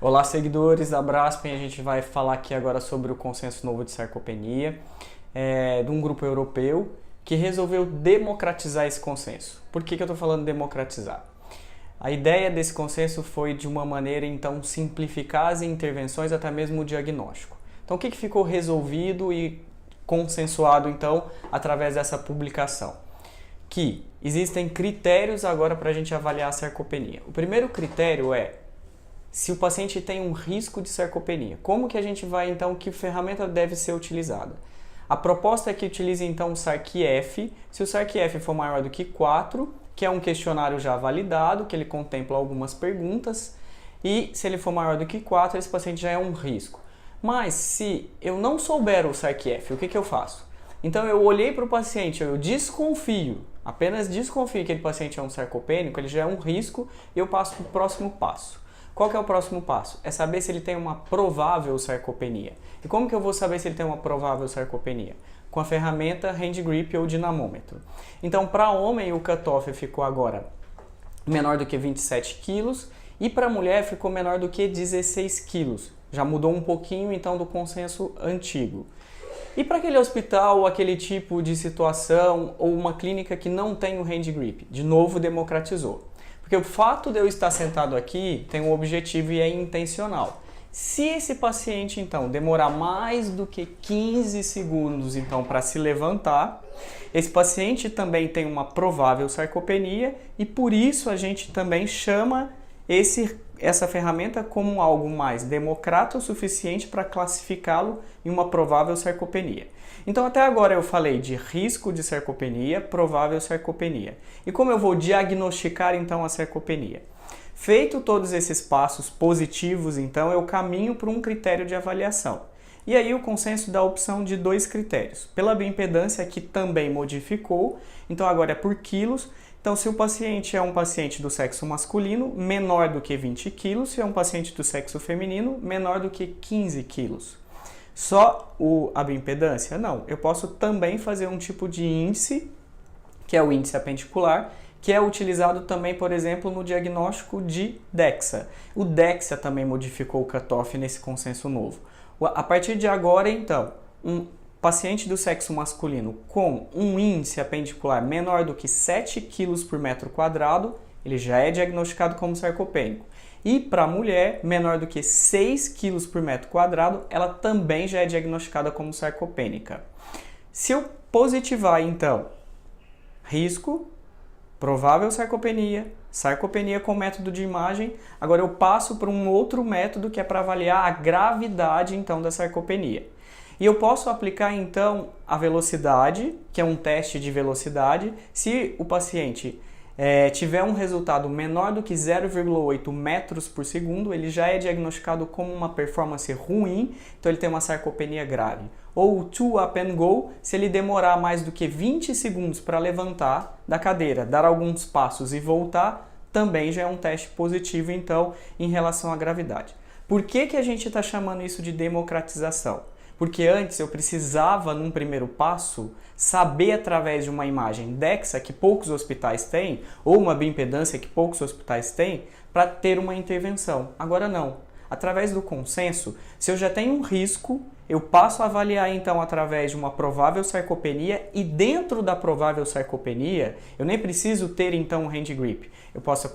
Olá, seguidores da Braskem. A gente vai falar aqui agora sobre o consenso novo de sarcopenia de um grupo europeu que resolveu democratizar esse consenso. Por que eu estou falando democratizar? A ideia desse consenso foi, de uma maneira, então, simplificar as intervenções, até mesmo o diagnóstico. Então, o que ficou resolvido e consensuado, então, através dessa publicação? Que existem critérios agora para a gente avaliar a sarcopenia. O primeiro critério é se o paciente tem um risco de sarcopenia. Como que a gente vai, então, que ferramenta deve ser utilizada? A proposta é que utilize, então, o SARC-F. Se o SARC-F for maior do que 4, que é um questionário já validado, que ele contempla algumas perguntas, e se ele for maior do que 4, esse paciente já é um risco. Mas se eu não souber o SARC-F, o que eu faço? Então eu olhei para o paciente, eu desconfio, apenas desconfio que aquele paciente é um sarcopênico, ele já é um risco, e eu passo para o próximo passo. Qual que é o próximo passo? É saber se ele tem uma provável sarcopenia. E como que eu vou saber se ele tem uma provável sarcopenia? Com a ferramenta hand grip ou dinamômetro. Então, para homem, o cutoff ficou agora menor do que 27 quilos e para mulher ficou menor do que 16 quilos. Já mudou um pouquinho, então, do consenso antigo. E para aquele hospital, aquele tipo de situação ou uma clínica que não tem o hand grip? De novo, democratizou. Porque o fato de eu estar sentado aqui tem um objetivo e é intencional. Se esse paciente, então, demorar mais do que 15 segundos, então, para se levantar, esse paciente também tem uma provável sarcopenia e por isso a gente também chama essa ferramenta como algo mais democrático o suficiente para classificá-lo em uma provável sarcopenia. Então, até agora eu falei de risco de sarcopenia, provável sarcopenia. E como eu vou diagnosticar, então, a sarcopenia? Feito todos esses passos positivos, então, eu caminho para um critério de avaliação. E aí o consenso dá a opção de 2 critérios. Pela bioimpedância, que também modificou, então agora é por quilos. Então, se o paciente é um paciente do sexo masculino, menor do que 20 quilos. Se é um paciente do sexo feminino, menor do que 15 quilos. Só a bioimpedância? Não. Eu posso também fazer um tipo de índice, que é o índice apendicular, que é utilizado também, por exemplo, no diagnóstico de DEXA. O DEXA também modificou o cutoff nesse consenso novo. A partir de agora, então, um paciente do sexo masculino com um índice apendicular menor do que 7 kg por metro quadrado, ele já é diagnosticado como sarcopênico. E para a mulher, menor do que 6 kg por metro quadrado, ela também já é diagnosticada como sarcopênica. Se eu positivar, então, risco, provável sarcopenia, sarcopenia com método de imagem, agora eu passo para um outro método que é para avaliar a gravidade, então, da sarcopenia. E eu posso aplicar, então, a velocidade, que é um teste de velocidade. Se o paciente tiver um resultado menor do que 0,8 metros por segundo, ele já é diagnosticado como uma performance ruim, então ele tem uma sarcopenia grave. Ou o two up and go, se ele demorar mais do que 20 segundos para levantar da cadeira, dar alguns passos e voltar, também já é um teste positivo, então, em relação à gravidade. Por que a gente está chamando isso de democratização? Porque antes eu precisava, num primeiro passo, saber através de uma imagem DEXA, que poucos hospitais têm, ou uma bioimpedância que poucos hospitais têm, para ter uma intervenção. Agora não. Através do consenso, se eu já tenho um risco, eu passo a avaliar então através de uma provável sarcopenia e dentro da provável sarcopenia, eu nem preciso ter então um hand grip. Eu posso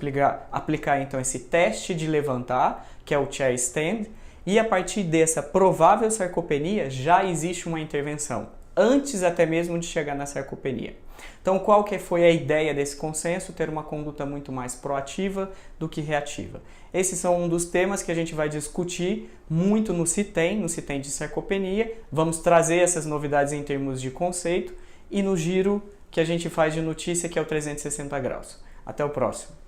aplicar então esse teste de levantar, que é o chair stand, e a partir dessa provável sarcopenia já existe uma intervenção, antes até mesmo de chegar na sarcopenia. Então, qual que foi a ideia desse consenso? Ter uma conduta muito mais proativa do que reativa. Esses são um dos temas que a gente vai discutir muito no CITEM de sarcopenia. Vamos trazer essas novidades em termos de conceito e no giro que a gente faz de notícia, que é o 360 graus. Até o próximo.